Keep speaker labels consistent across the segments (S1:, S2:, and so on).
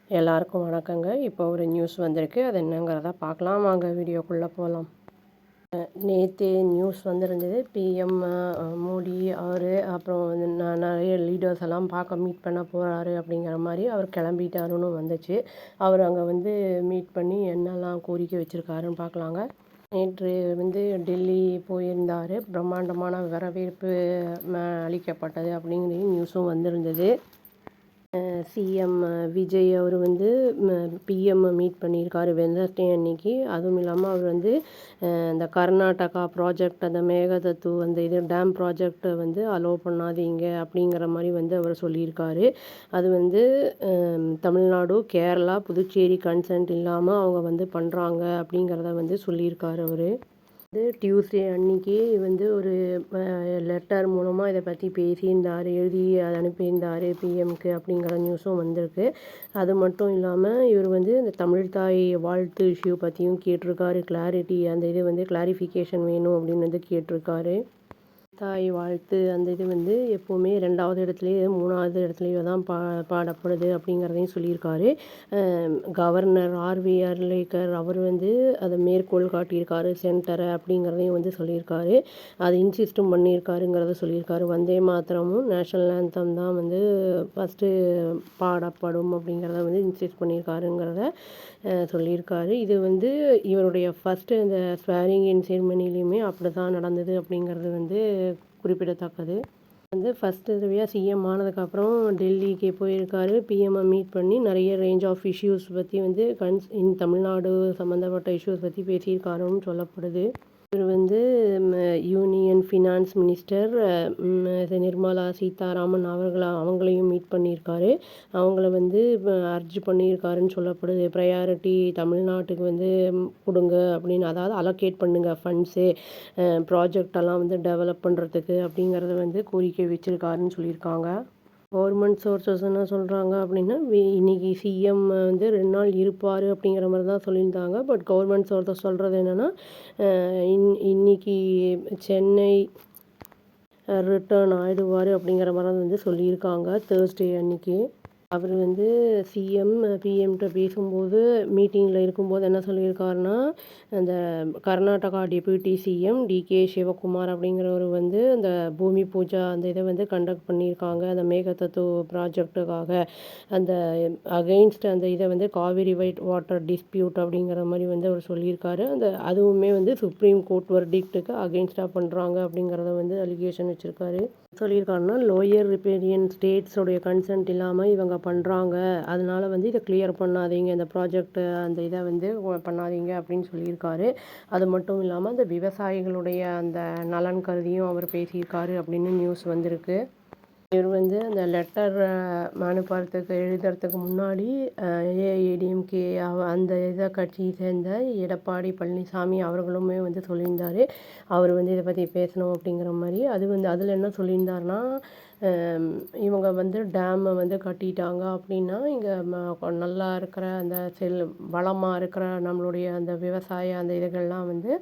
S1: எல்லாருக்கும் வணக்கங்க. இப்போ ஒரு நியூஸ் வந்திருக்கு. அது என்னங்கிறத பார்க்கலாம். வாங்க வீடியோக்குள்ளே போகலாம். நேற்று நியூஸ் வந்திருந்தது. பிஎம் மோடி அவர் அப்புறம் வந்து நிறைய லீடர்ஸ் எல்லாம் மீட் பண்ண போகிறாரு அப்படிங்கிற மாதிரி அவர் கிளம்பிட்டாருன்னு வந்துச்சு. அவர் அங்கே வந்து மீட் பண்ணி என்னெல்லாம் கோரிக்கை வச்சுருக்காருன்னு பார்க்கலாங்க. நேற்று வந்து டெல்லி போயிருந்தார். பிரம்மாண்டமான வரவேற்பு அளிக்கப்பட்டது அப்படிங்கிற நியூஸும் வந்திருந்தது. சிஎம் விஜய் அவர் வந்து பிஎம்மை மீட் பண்ணியிருக்காரு வெட்னஸ்டே அன்னைக்கு. அதுவும் இல்லாமல் அவர் வந்து இந்த கர்நாடகா ப்ராஜெக்ட் அந்த மேகதாது அந்த இது டேம் ப்ராஜெக்டை வந்து அலோவ் பண்ணாதீங்க அப்படிங்கிற மாதிரி வந்து அவர் சொல்லியிருக்காரு. அது வந்து தமிழ்நாடு, கேரளா, புதுச்சேரி கன்சென்ட் இல்லாமல் அவங்க வந்து பண்ணுறாங்க அப்படிங்கிறத வந்து சொல்லியிருக்காரு அவர். டியூஸ்டே அன்னைக்கு வந்து ஒரு லெட்டர் மூலமாக இதை பற்றி பேசியிருந்தார், எழுதி அதை அனுப்பியிருந்தார் பிஎம்க்கு அப்படிங்கிற நியூஸும் வந்திருக்கு. அது மட்டும் இல்லாமல் இவர் வந்து இந்த தமிழ்தாய் வாழ்த்து இஷ்யூ பற்றியும் கேட்டிருக்காரு. கிளாரிட்டி அந்த இது வந்து கிளாரிஃபிகேஷன் வேணும் அப்படின்னு வந்து கேட்டிருக்காரு. தாய் வாழ்த்து அந்த இது வந்து எப்போவுமே 2வது இடத்துலையோ 3வது இடத்துலையோ தான் பாடப்படுது அப்படிங்கிறதையும் சொல்லியிருக்காரு. கவர்னர் ஆர்வி அர்லேக்கர் அவர் வந்து அதை மேற்கோள் காட்டியிருக்காரு சென்டரை அப்படிங்கிறதையும் வந்து சொல்லியிருக்காரு. அது இன்சிஸ்டும் பண்ணியிருக்காருங்கிறத சொல்லியிருக்காரு. வந்தே மாத்திரமும் நேஷ்னல் ஆந்தம் தான் வந்து ஃபஸ்ட்டு பாடப்படும் அப்படிங்கிறத வந்து இன்சிஸ்ட் பண்ணியிருக்காருங்கிறத சொல்லியிருக்காரு. இது வந்து இவருடைய ஃபஸ்ட்டு இந்த ஸ்வேரிங் இன் செரிமனிலையுமே அப்படி தான் நடந்தது அப்படிங்கிறது வந்து குறிப்பிடத்தக்கது. வந்து ஃபஸ்ட்டு தடவையாக சிஎம் ஆனதுக்கப்புறம் டெல்லிக்கு போயிருக்காரு. பிஎம்ஐ மீட் பண்ணி நிறைய ரேஞ்ச் ஆஃப் இஷ்யூஸ் பற்றி வந்து தமிழ்நாடு சம்மந்தப்பட்ட இஷ்யூஸ் பற்றி பேசியிருக்காருன்னு சொல்லப்படுது. இவர் வந்து union finance minister Nirmala Sitharaman அவங்களையும் மீட் பண்ணியிருக்காரு. அவங்கள வந்து அர்ஜ் பண்ணியிருக்காருன்னு சொல்லப்படுது. ப்ரையாரிட்டி தமிழ்நாட்டுக்கு வந்து கொடுங்க அப்படின்னு, அதாவது அலோகேட் பண்ணுங்கள் ஃபண்ட்ஸு ப்ராஜெக்டெல்லாம் வந்து டெவலப் பண்ணுறதுக்கு அப்படிங்கிறத வந்து கோரிக்கை வச்சுருக்காருன்னு சொல்லியிருக்காங்க. கவர்மெண்ட் சோர்ஸஸ் என்ன சொல்கிறாங்க அப்படின்னா, இன்றைக்கி சிஎம் வந்து 2 நாள் இருப்பார் அப்படிங்கிற மாதிரி தான் சொல்லியிருந்தாங்க. பட் கவர்மெண்ட் சோர்ஸஸ் சொல்கிறது என்னென்னா, இன்னைக்கு சென்னை ரிட்டர்ன் ஆகிடுவார் அப்படிங்கிற மாதிரி வந்து சொல்லியிருக்காங்க தேர்ஸ்டே அன்னைக்கு. அவர் வந்து சிஎம் பிஎம்கிட்ட பேசும்போது மீட்டிங்கில் இருக்கும்போது என்ன சொல்லியிருக்காருன்னா, அந்த Karnataka deputy CM DK Shivakumar அப்படிங்கிறவர் வந்து அந்த பூமி பூஜா அந்த இதை வந்து கண்டக்ட் பண்ணியிருக்காங்க. அந்த மேகதாது ப்ராஜெக்டுக்காக அந்த அகெயின்ஸ்ட் அந்த இதை வந்து காவிரி வைட் வாட்டர் டிஸ்பியூட் அப்படிங்கிற மாதிரி வந்து அவர் சொல்லியிருக்காரு. அதுவுமே வந்து சுப்ரீம் கோர்ட் வர்டிக்ட்டுக்கு அகெயின்ஸ்டாக பண்ணுறாங்க அப்படிங்கிறத வந்து அலிகேஷன் வச்சுருக்காரு. சொல்லியிருக்காருன்னா, லோயர் ரிப்பேரியன் ஸ்டேட்ஸோடைய கன்சென்ட் இல்லாமல் இவங்க பண்ணுறாங்க, அதனால வந்து இதை கிளியர் பண்ணாதீங்க, இந்த ப்ராஜெக்ட் அந்த இதை வந்து பண்ணாதீங்க அப்படின்னு சொல்லியிருக்காரு. அது மட்டும் இல்லாமல் அந்த விவசாயிகளுடைய அந்த நலன் கருதியும் அவர் பேசியிருக்காரு அப்படின்னு நியூஸ் வந்திருக்கு. இவர் வந்து அந்த லெட்டர் அனுப்புறதுக்கு எழுதுறதுக்கு முன்னாடி ஏஐஏடிஎம்கே அந்த இதை கட்சியை சேர்ந்த எடப்பாடி பழனிசாமி அவர்களுமே வந்து சொல்லியிருந்தார், அவர் வந்து இதை பற்றி பேசணும் அப்படிங்கிற மாதிரி. அது வந்து அதில் என்ன சொல்லியிருந்தாருன்னா, இவங்க வந்து டேமை வந்து கட்டிட்டாங்க அப்படின்னா இங்கே நல்லா இருக்கிற அந்த வளமாக இருக்கிற நம்மளுடைய அந்த விவசாய அந்த இதுகள்லாம் வந்து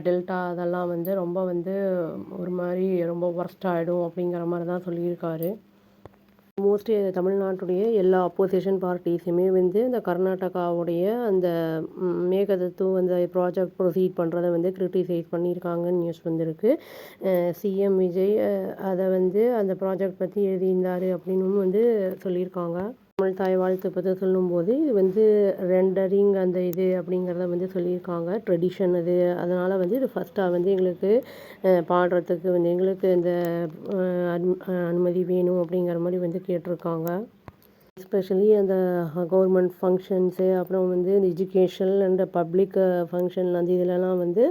S1: டெல்டா அதெல்லாம் வந்து ரொம்ப வந்து ஒரு மாதிரி ரொம்ப ஒர்ஸ்ட் ஆகிடும் அப்படிங்கிற மாதிரி தான் சொல்லியிருக்காரு. மோஸ்ட்லி தமிழ்நாட்டுடைய எல்லா அப்போசிஷன் பார்ட்டிஸுமே வந்து இந்த கர்நாடகாவுடைய அந்த மேகதாது அந்த ப்ராஜெக்ட் ப்ரொசீட் பண்ணுறதை வந்து கிரிட்டிசைஸ் பண்ணியிருக்காங்கன்னு நியூஸ் வந்திருக்கு. சிஎம் விஜய் அதை வந்து அந்த ப்ராஜெக்ட் பற்றி எழுதியிருந்தார் அப்படின்னும் வந்து சொல்லியிருக்காங்க. தமிழ்தாய் வாழ்த்து பற்றி சொல்லும்போது இது வந்து ரெண்டரிங் அந்த இது அப்படிங்கிறத வந்து சொல்லியிருக்காங்க. ட்ரெடிஷன் அது, அதனால் வந்து இது ஃபஸ்ட்டாக வந்து எங்களுக்கு பாடுறதுக்கு வந்து எங்களுக்கு இந்த அனுமதி வேணும் அப்படிங்கிற மாதிரி வந்து கேட்டிருக்காங்க. எஸ்பெஷலி அந்த கவர்மெண்ட் ஃபங்க்ஷன்ஸு அப்புறம் வந்து இந்த எஜுகேஷன் அண்ட் பப்ளிக் ஃபங்க்ஷன் அந்த இதிலலாம் வந்து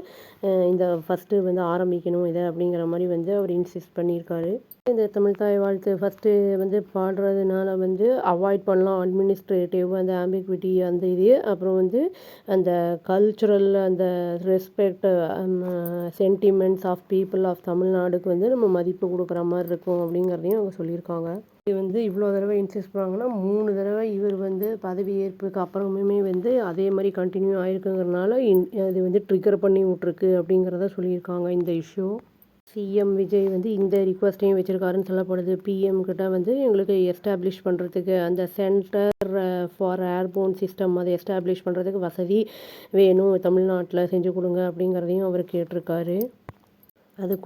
S1: இந்த ஃபஸ்ட்டு வந்து ஆரம்பிக்கணும் இதை அப்படிங்கிற மாதிரி வந்து அவர் இன்சிஸ்ட் பண்ணியிருக்காரு. இந்த தமிழ்தாய் வாழ்த்து ஃபஸ்ட்டு வந்து பாடுறதுனால வந்து அவாய்ட் பண்ணலாம் அட்மினிஸ்ட்ரேட்டிவ் அந்த ஆம்பிக்விட்டி அந்த இது, அப்புறம் வந்து அந்த கல்ச்சுரல் அந்த respect sentiments of people of தமிழ்நாடுக்கு வந்து நம்ம மதிப்பு கொடுக்குற மாதிரி இருக்கும் அப்படிங்கிறதையும் அவங்க சொல்லியிருக்காங்க. இது வந்து இவ்வளோ தடவை இன்சிஸ்ட் பண்ணாங்கன்னா 3 தடவை இவர் வந்து பதவியேற்புக்கு அப்புறமுமே வந்து அதே மாதிரி கண்டினியூ ஆகிருக்குங்கிறனால அது வந்து ட்ரிகர் பண்ணி விட்ருக்கு அப்படிங்கிறத சொல்லியிருக்காங்க இந்த இஷ்யூ. சிஎம் விஜய் வந்து இந்த ரிக்வெஸ்ட்டையும் வச்சுருக்காருன்னு சொல்லப்படுது. பிஎம் கிட்ட வந்து எங்களுக்கு எஸ்டாப்ளிஷ் பண்ணுறதுக்கு அந்த சென்டர் ஃபார் ஏர்போன் சிஸ்டம் அதை எஸ்டாப்ளிஷ் பண்ணுறதுக்கு வசதி வேணும், தமிழ்நாட்டில் செஞ்சு கொடுங்க அப்படிங்கிறதையும் அவர் கேட்டிருக்காரு. அதை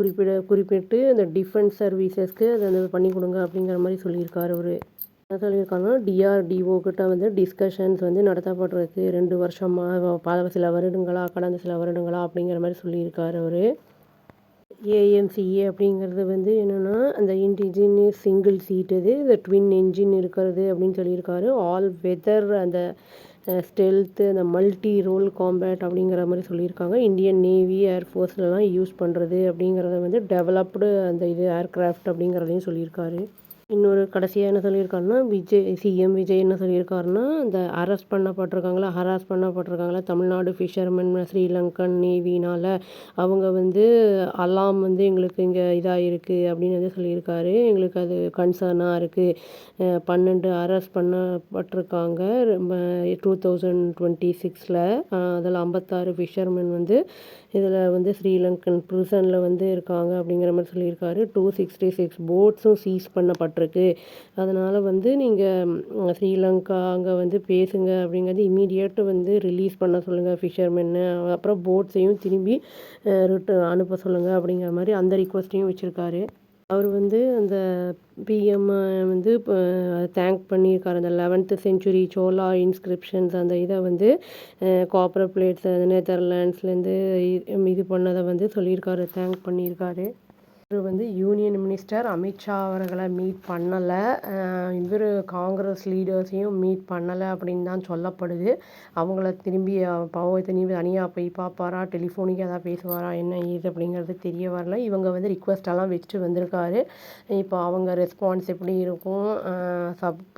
S1: குறிப்பிட்டு அந்த டிஃபென்ஸ் சர்வீசஸ்க்கு அதை வந்து பண்ணி கொடுங்க அப்படிங்கிற மாதிரி சொல்லியிருக்காரு அவர். என்ன சொல்லியிருக்காங்கன்னா, டிஆர்டிஓ கிட்ட வந்து டிஸ்கஷன்ஸ் வந்து நடத்தப்படுறதுக்கு 2 வருஷமாக கடந்த சில வருடங்களா அப்படிங்கிற மாதிரி சொல்லியிருக்காரு அவர். ஏஎம்சிஏ அப்படிங்கிறது வந்து என்னென்னா, அந்த இண்டிஜினியஸ் சிங்கிள் சீட் இந்த ட்வின் என்ஜின் இருக்கிறது அப்படின்னு சொல்லியிருக்காரு. ஆல் வெதர் அந்த ஸ்டெல்த்து அந்த மல்டி ரோல் காம்பேட் அப்படிங்கிற மாதிரி சொல்லியிருக்காங்க. இந்தியன் நேவி ஏர்ஃபோர்ஸ்லலாம் யூஸ் பண்ணுறது அப்படிங்கிறத வந்து டெவலப்டு அந்த ஏர்க்ராஃப்ட் அப்படிங்கிறதையும் சொல்லியிருக்காரு. இன்னொரு கடைசியாக என்ன சொல்லியிருக்காருன்னா, சிஎம் விஜய் என்ன சொல்லியிருக்காருன்னா, இந்த ஹராஸ் பண்ணப்பட்டிருக்காங்களா தமிழ்நாடு ஃபிஷர்மென் ஸ்ரீலங்கன் நேவினால் அவங்க வந்து அலாம் வந்து எங்களுக்கு இங்கே இதாக இருக்குது அப்படின்னு வந்து சொல்லியிருக்காரு. எங்களுக்கு அது கன்சர்னாக இருக்குது. 12 அரெஸ்ட் பண்ணப்பட்டிருக்காங்க 2026 அதில் 56 ஃபிஷர்மென் வந்து இதில் வந்து ஸ்ரீலங்கன் ப்ரிசனில் வந்து இருக்காங்க அப்படிங்கிற மாதிரி சொல்லியிருக்காரு. 266 போட்ஸும் சீஸ் பண்ணப்பட்டிருக்கு. அதனால் வந்து நீங்கள் ஸ்ரீலங்கா அங்கே வந்து பேசுங்க அப்படிங்கிறது இமீடியட் வந்து ரிலீஸ் பண்ண சொல்லுங்கள் ஃபிஷர்மென்னு. அப்புறம் போட்ஸையும் திரும்பி அனுப்ப சொல்லுங்கள் அப்படிங்கிற மாதிரி அந்த ரிக்வெஸ்ட்டையும் வச்சுருக்காரு. அவர் வந்து அந்த பிஎம் வந்து இப்போ தேங்க் பண்ணியிருக்காரு. அந்த 11th செஞ்சுரி சோலா இன்ஸ்கிரிப்ஷன்ஸ் அந்த இதை வந்து காப்பர் பிளேட்ஸ் நெதர்லாண்ட்ஸ்லேருந்து இது பண்ணதை வந்து சொல்லியிருக்காரு, தேங்க் பண்ணியிருக்காரு. இவர் வந்து யூனியன் மினிஸ்டர் அமித்ஷா அவர்களை மீட் பண்ணலை, இவர் காங்கிரஸ் லீடர்ஸையும் மீட் பண்ணலை அப்படின்னு தான் சொல்லப்படுது. அவங்கள திரும்பி தனியாக போய் பார்ப்பாரா, டெலிஃபோனிக்காக ஏதாவது பேசுவாரா, என்ன ஏது அப்படிங்கிறது தெரிய வரல. இவங்க வந்து ரிக்வெஸ்டெல்லாம் வச்சுட்டு வந்திருக்காரு. இப்போ அவங்க ரெஸ்பான்ஸ் எப்படி இருக்கும்,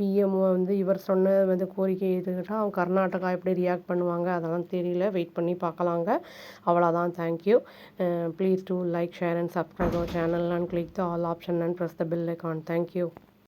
S1: பிஎம் வந்து இவர் சொன்ன வந்து கோரிக்கை எதுக்கிட்டால் அவங்க கர்நாடகா எப்படி ரியாக்ட் பண்ணுவாங்க அதெல்லாம் தெரியல, வெயிட் பண்ணி பார்க்கலாங்க. அவ்வளோதான். Thank you. Please do like, share and subscribe our channel and click the all option and press the bell icon. Thank you.